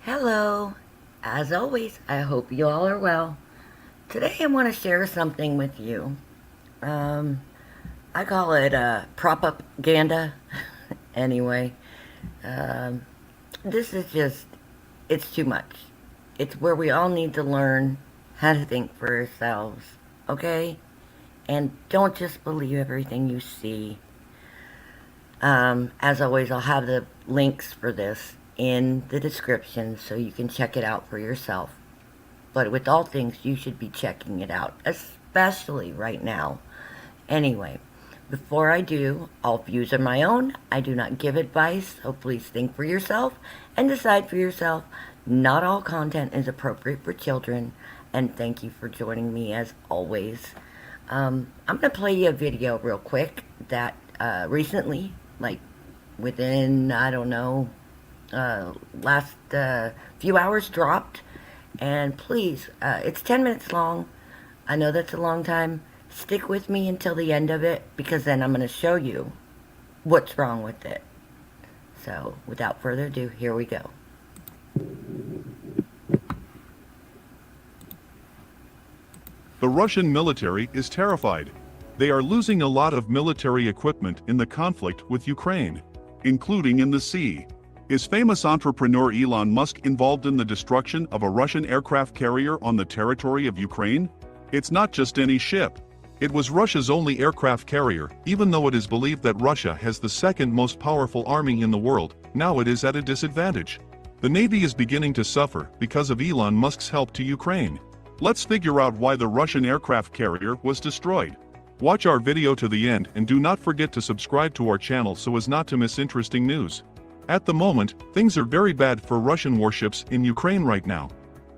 Hello. As always, I hope you all are well. Today I want to share something with you. Um, I call it propaganda. Anyway, um, this is just, it's too much. It's where we all need to learn how to think for ourselves, okay? And don't just believe everything you see. As always, I'll have the links for this in the description so you can check it out for yourself. But with all things, you should be checking it out, especially right now. Anyway, before I do, all views are my own. I do not give advice, so please think for yourself and decide for yourself. Not all content is appropriate for children, and thank you for joining me as always. I'm going to play you a video real quick that recently, like within, I don't know, last few hours dropped. And please, it's 10 minutes long. I know that's a long time. Stick with me until the end of it, because then I'm going to show you what's wrong with it. So, without further ado, here we go. The Russian military is terrified. They are losing a lot of military equipment in the conflict with Ukraine, including in the sea. Is famous entrepreneur Elon Musk involved in the destruction of a Russian aircraft carrier on the territory of Ukraine? It's not just any ship. It was Russia's only aircraft carrier. Even though it is believed that Russia has the second most powerful army in the world, now it is at a disadvantage. The Navy is beginning to suffer because of Elon Musk's help to Ukraine. Let's figure out why the Russian aircraft carrier was destroyed. Watch our video to the end and do not forget to subscribe to our channel so as not to miss interesting news. At the moment, things are very bad for Russian warships in Ukraine right now.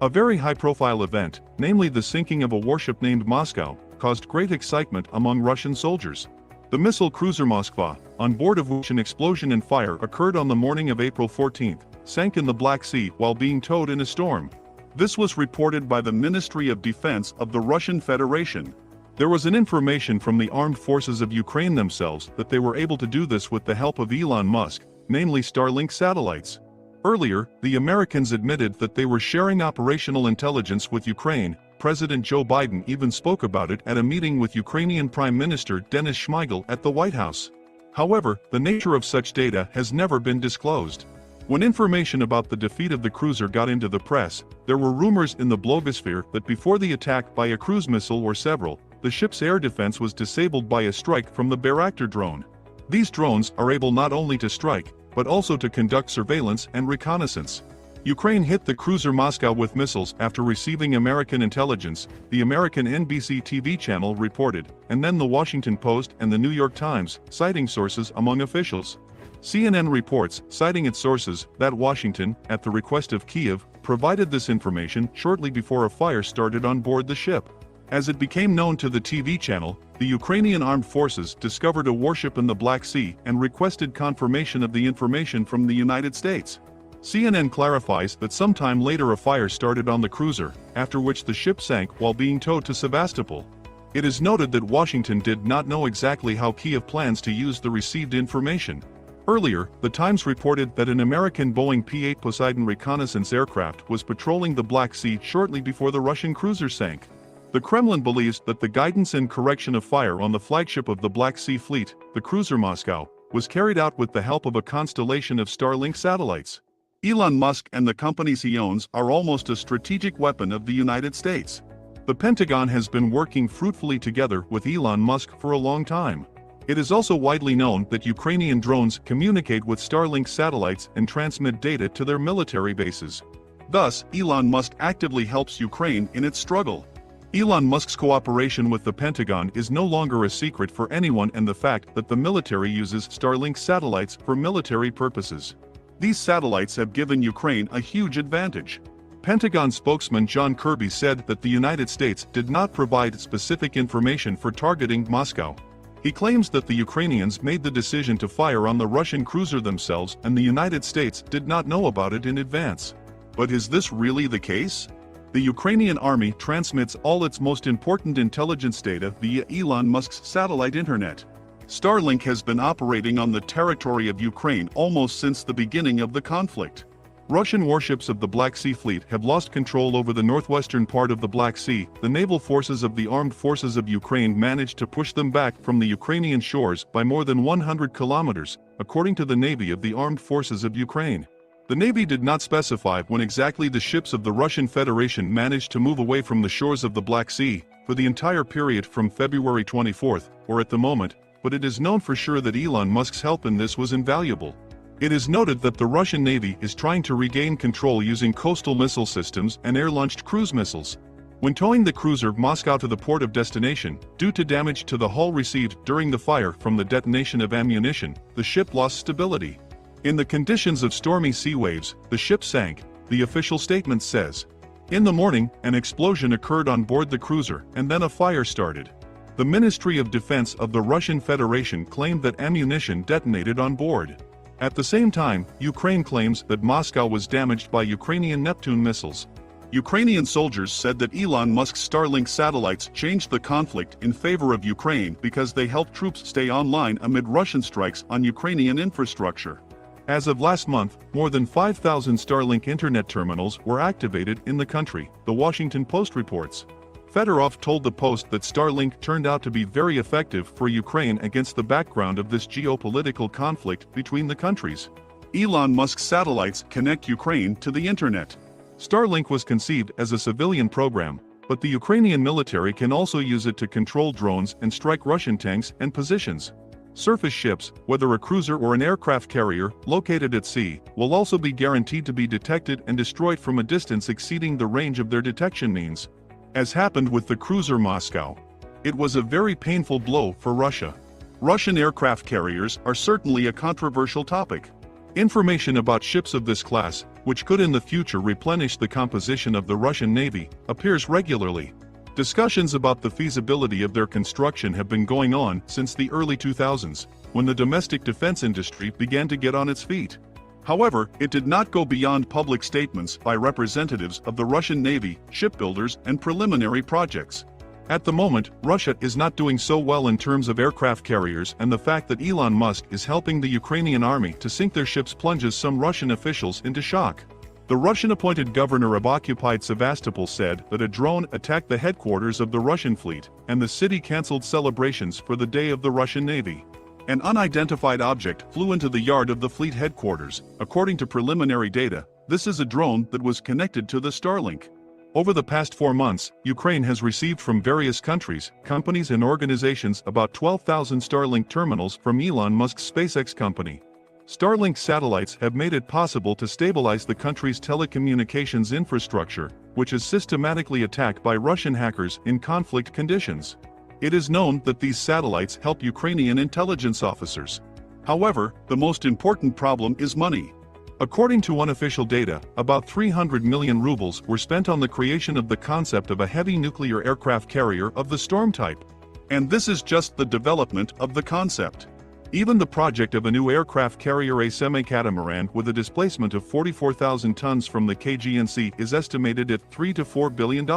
A very high-profile event, namely the sinking of a warship named Moscow, caused great excitement among Russian soldiers. The missile cruiser Moskva, on board of which an explosion and fire occurred on the morning of April 14, sank in the Black Sea while being towed in a storm. This was reported by the Ministry of Defense of the Russian Federation. There was an information from the armed forces of Ukraine themselves that they were able to do this with the help of Elon Musk, namely Starlink satellites. Earlier, the Americans admitted that they were sharing operational intelligence with Ukraine. President Joe Biden even spoke about it at a meeting with Ukrainian Prime Minister Denis Shmyhal at the White House. However, the nature of such data has never been disclosed. When information about the defeat of the cruiser got into the press, there were rumors in the blogosphere that before the attack by a cruise missile or several, the ship's air defense was disabled by a strike from the Bayraktar drone. These drones are able not only to strike, but also to conduct surveillance and reconnaissance. Ukraine hit the cruiser Moscow with missiles after receiving American intelligence, the American NBC TV channel reported, and then the Washington Post and the New York Times, citing sources among officials. CNN reports, citing its sources, that Washington, at the request of Kyiv, provided this information shortly before a fire started on board the ship. As it became known to the TV channel, the Ukrainian armed forces discovered a warship in the Black Sea and requested confirmation of the information from the United States. CNN clarifies that sometime later a fire started on the cruiser, after which the ship sank while being towed to Sevastopol. It is noted that Washington did not know exactly how Kyiv plans to use the received information. Earlier, the Times reported that an American Boeing P-8 Poseidon reconnaissance aircraft was patrolling the Black Sea shortly before the Russian cruiser sank. The Kremlin believes that the guidance and correction of fire on the flagship of the Black Sea Fleet, the cruiser Moscow, was carried out with the help of a constellation of Starlink satellites. Elon Musk and the companies he owns are almost a strategic weapon of the United States. The Pentagon has been working fruitfully together with Elon Musk for a long time. It is also widely known that Ukrainian drones communicate with Starlink satellites and transmit data to their military bases. Thus, Elon Musk actively helps Ukraine in its struggle. Elon Musk's cooperation with the Pentagon is no longer a secret for anyone, and the fact that the military uses Starlink satellites for military purposes. These satellites have given Ukraine a huge advantage. Pentagon spokesman John Kirby said that the United States did not provide specific information for targeting Moscow. He claims that the Ukrainians made the decision to fire on the Russian cruiser themselves and the United States did not know about it in advance. But is this really the case? The Ukrainian army transmits all its most important intelligence data via Elon Musk's satellite internet. Starlink has been operating on the territory of Ukraine almost since the beginning of the conflict. Russian warships of the Black Sea Fleet have lost control over the northwestern part of the Black Sea. The naval forces of the armed forces of Ukraine managed to push them back from the Ukrainian shores by more than 100 kilometers, according to the Navy of the Armed Forces of Ukraine. The Navy did not specify when exactly the ships of the Russian Federation managed to move away from the shores of the Black Sea, for the entire period from February 24th, or at the moment, but it is known for sure that Elon Musk's help in this was invaluable. It is noted that the Russian Navy is trying to regain control using coastal missile systems and air-launched cruise missiles. When towing the cruiser Moscow to the port of destination, due to damage to the hull received during the fire from the detonation of ammunition, the ship lost stability. In the conditions of stormy sea waves, the ship sank, the official statement says. In the morning, an explosion occurred on board the cruiser, and then a fire started. The Ministry of Defense of the Russian Federation claimed that ammunition detonated on board. At the same time, Ukraine claims that Moscow was damaged by Ukrainian Neptune missiles. Ukrainian soldiers said that Elon Musk's Starlink satellites changed the conflict in favor of Ukraine because they helped troops stay online amid Russian strikes on Ukrainian infrastructure. As of last month, more than 5,000 Starlink internet terminals were activated in the country, the Washington Post reports. Fedorov told the Post that Starlink turned out to be very effective for Ukraine against the background of this geopolitical conflict between the countries. Elon Musk's satellites connect Ukraine to the internet. Starlink was conceived as a civilian program, but the Ukrainian military can also use it to control drones and strike Russian tanks and positions. Surface ships, whether a cruiser or an aircraft carrier, located at sea, will also be guaranteed to be detected and destroyed from a distance exceeding the range of their detection means. As happened with the cruiser Moscow. It was a very painful blow for Russia. Russian aircraft carriers are certainly a controversial topic. Information about ships of this class, which could in the future replenish the composition of the Russian Navy, appears regularly. Discussions about the feasibility of their construction have been going on since the early 2000s, when the domestic defense industry began to get on its feet. However, it did not go beyond public statements by representatives of the Russian Navy, shipbuilders, and preliminary projects. At the moment, Russia is not doing so well in terms of aircraft carriers, and the fact that Elon Musk is helping the Ukrainian army to sink their ships plunges some Russian officials into shock. The Russian-appointed governor of occupied Sevastopol said that a drone attacked the headquarters of the Russian fleet, and the city cancelled celebrations for the Day of the Russian Navy. An unidentified object flew into the yard of the fleet headquarters. According to preliminary data, this is a drone that was connected to the Starlink. Over the past 4 months, Ukraine has received from various countries, companies and organizations about 12,000 Starlink terminals from Elon Musk's SpaceX company. Starlink satellites have made it possible to stabilize the country's telecommunications infrastructure, which is systematically attacked by Russian hackers in conflict conditions. It is known that these satellites help Ukrainian intelligence officers. However, the most important problem is money. According to unofficial data, about 300 million rubles were spent on the creation of the concept of a heavy nuclear aircraft carrier of the Storm type. And this is just the development of the concept. Even the project of a new aircraft carrier, a semi-catamaran with a displacement of 44,000 tons from the KGNC, is estimated at $3 to $4 billion.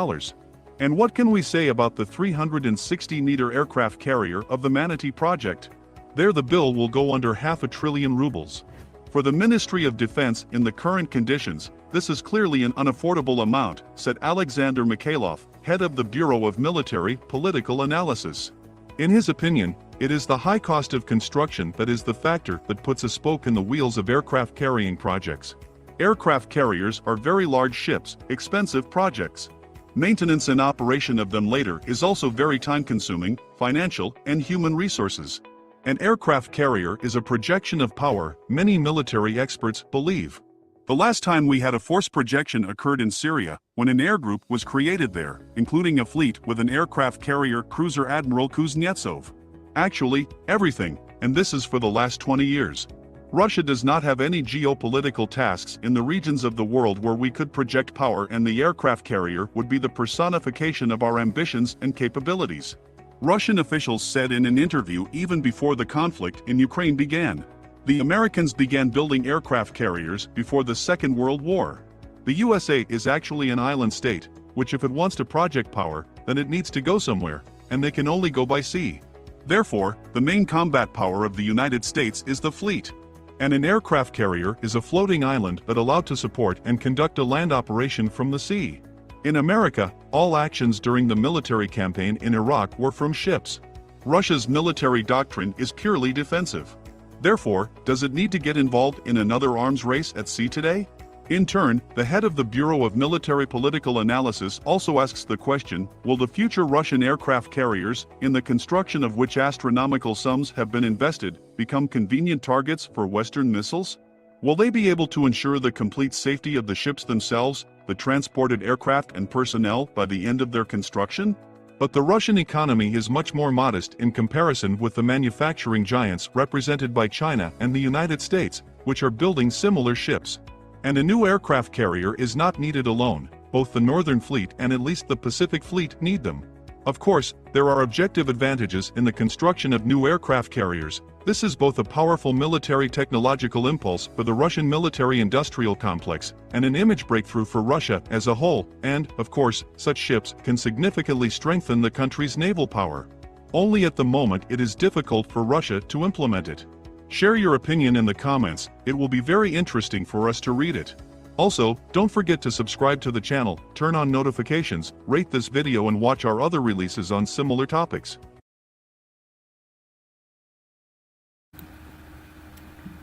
And what can we say about the 360-meter aircraft carrier of the Manatee project? There the bill will go under $500 billion rubles. For the Ministry of Defense in the current conditions, this is clearly an unaffordable amount, said Alexander Mikhailov, head of the Bureau of Military Political Analysis. In his opinion, it is the high cost of construction that is the factor that puts a spoke in the wheels of aircraft carrying projects. Aircraft carriers are very large ships, expensive projects. Maintenance and operation of them later is also very time-consuming, financial, and human resources. An aircraft carrier is a projection of power, many military experts believe. The last time we had a force projection occurred in Syria, when an air group was created there, including a fleet with an aircraft carrier cruiser Admiral Kuznetsov. Actually, everything, and this is for the last 20 years. Russia does not have any geopolitical tasks in the regions of the world where we could project power, and the aircraft carrier would be the personification of our ambitions and capabilities. Russian officials said in an interview even before the conflict in Ukraine began. The Americans began building aircraft carriers before the Second World War. The USA is actually an island state, which if it wants to project power, then it needs to go somewhere, and they can only go by sea. Therefore, the main combat power of the United States is the fleet. And an aircraft carrier is a floating island that allowed to support and conduct a land operation from the sea. In America, all actions during the military campaign in Iraq were from ships. Russia's military doctrine is purely defensive. Therefore, does it need to get involved in another arms race at sea today? In turn, the head of the Bureau of Military Political Analysis also asks the question, will the future Russian aircraft carriers, in the construction of which astronomical sums have been invested, become convenient targets for Western missiles? Will they be able to ensure the complete safety of the ships themselves, the transported aircraft and personnel by the end of their construction? But the Russian economy is much more modest in comparison with the manufacturing giants represented by China and the United States, which are building similar ships. And a new aircraft carrier is not needed alone, both the Northern Fleet and at least the Pacific Fleet need them. Of course, there are objective advantages in the construction of new aircraft carriers. This is both a powerful military technological impulse for the Russian military-industrial complex, and an image breakthrough for Russia as a whole, and, of course, such ships can significantly strengthen the country's naval power. Only at the moment it is difficult for Russia to implement it. Share your opinion in the comments, it will be very interesting for us to read it. Also, don't forget to subscribe to the channel, turn on notifications, rate this video and watch our other releases on similar topics.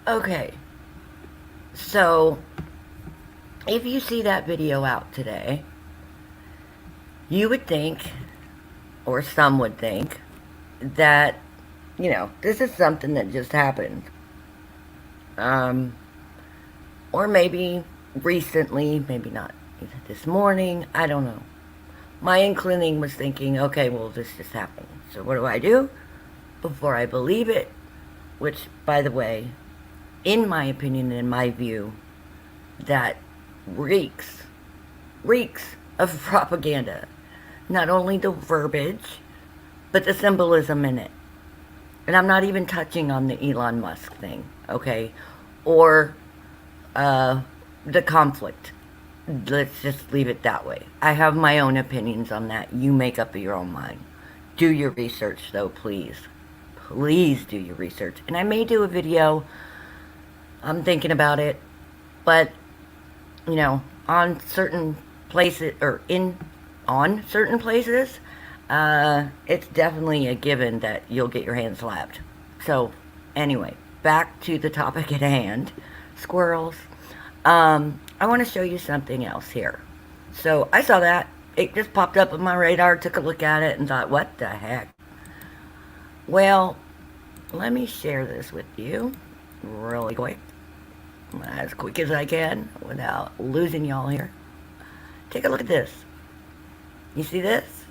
Okay, so if you see that video out today, you would think, or some would think, that, you know, this is something that just happened. Or maybe recently, maybe not this morning, I don't know. My inclining was thinking, okay, well, this just happened. So what do I do before I believe it? Which, by the way, in my opinion and in my view, that reeks of propaganda. Not only the verbiage, but the symbolism in it. And I'm not even touching on the Elon Musk thing, okay? Or the conflict. Let's just leave it that way. I have my own opinions on that. You make up your own mind. Do your research, though, please. Please do your research. And I may do a video. I'm thinking about it. But, you know, on certain places, or on certain places, it's definitely a given that you'll get your hands slapped. So, anyway, back to the topic at hand. Squirrels. I want to show you something else here. So, I saw that. It just popped up on my radar, took a look at it, and thought, what the heck? Well, let me share this with you really quick. As quick as I can, without losing y'all here. Take a look at this. You see this?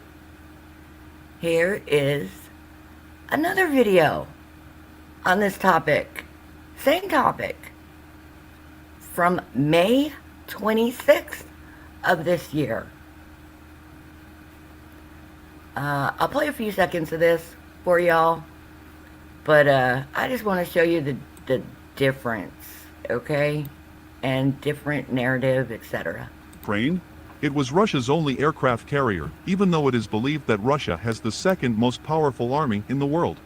Here is another video on this topic. Same topic. From May 26th of this year. I'll play a few seconds of this for y'all. But I just want to show you the difference, okay? And different narrative, etc. Ukraine? It was Russia's only aircraft carrier, even though it is believed that Russia has the second most powerful army in the world.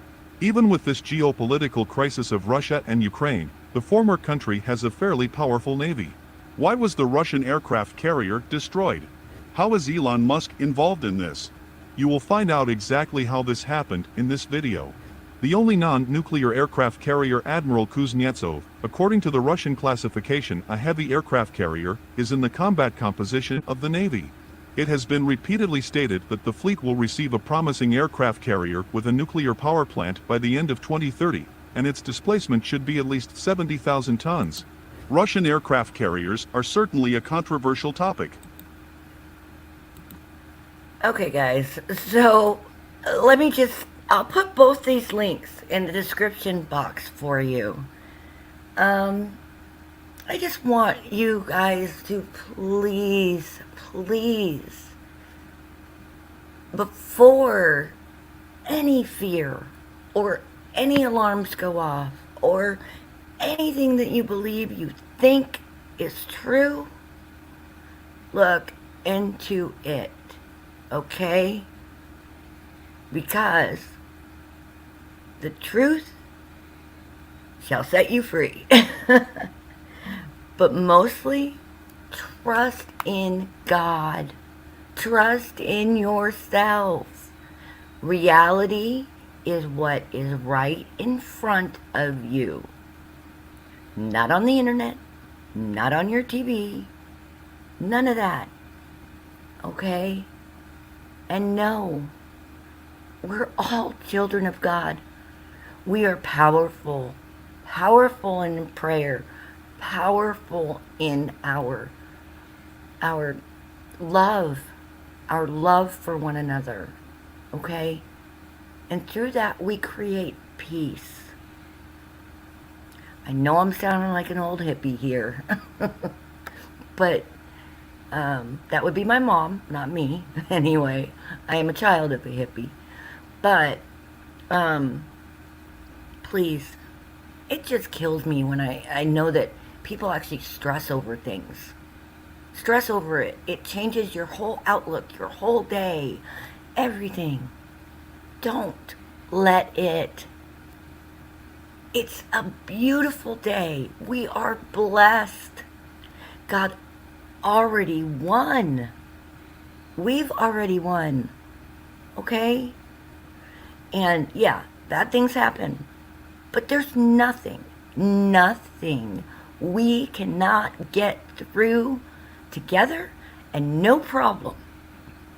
Even with this geopolitical crisis of Russia and Ukraine, the former country has a fairly powerful navy. Why was the Russian aircraft carrier destroyed? How is Elon Musk involved in this? You will find out exactly how this happened in this video. The only non-nuclear aircraft carrier Admiral Kuznetsov, according to the Russian classification a heavy aircraft carrier, is in the combat composition of the Navy. It has been repeatedly stated that the fleet will receive a promising aircraft carrier with a nuclear power plant by the end of 2030, and its displacement should be at least 70,000 tons. Russian aircraft carriers are certainly a controversial topic. Okay, guys, so let me I'll put both these links in the description box for you. I just want you guys to please, before any fear or any alarms go off or anything that you believe you think is true, look into it, okay? Because the truth shall set you free. But mostly, trust in God. Trust in yourself. Reality is what is right in front of you. Not on the internet, not on your TV, none of that. Okay? And no, we're all children of God. We are powerful, powerful in prayer, powerful in our love, our love for one another. Okay? And through that, we create peace. I know I'm sounding like an old hippie here, but that would be my mom, not me. Anyway, I am a child of a hippie. But, please, it just kills me when I know that people actually stress over things. Stress over it. It changes your whole outlook, your whole day, everything. Don't let it. It's a beautiful day. We are blessed. God already won. We've already won. Okay? And yeah, bad things happen. But there's nothing we cannot get through together, and no problem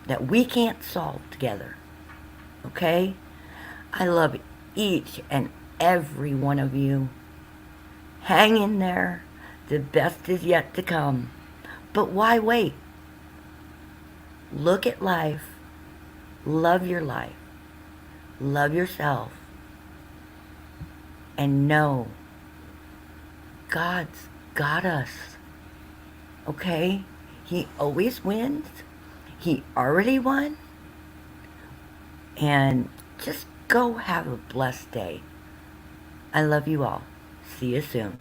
that we can't solve together. Okay? I love each and every one of you. Hang in there. The best is yet to come. But why wait? Look at life. Love your life. Love yourself. And know God's got us. Okay? He always wins. He already won. And just go have a blessed day. I love you all. See you soon.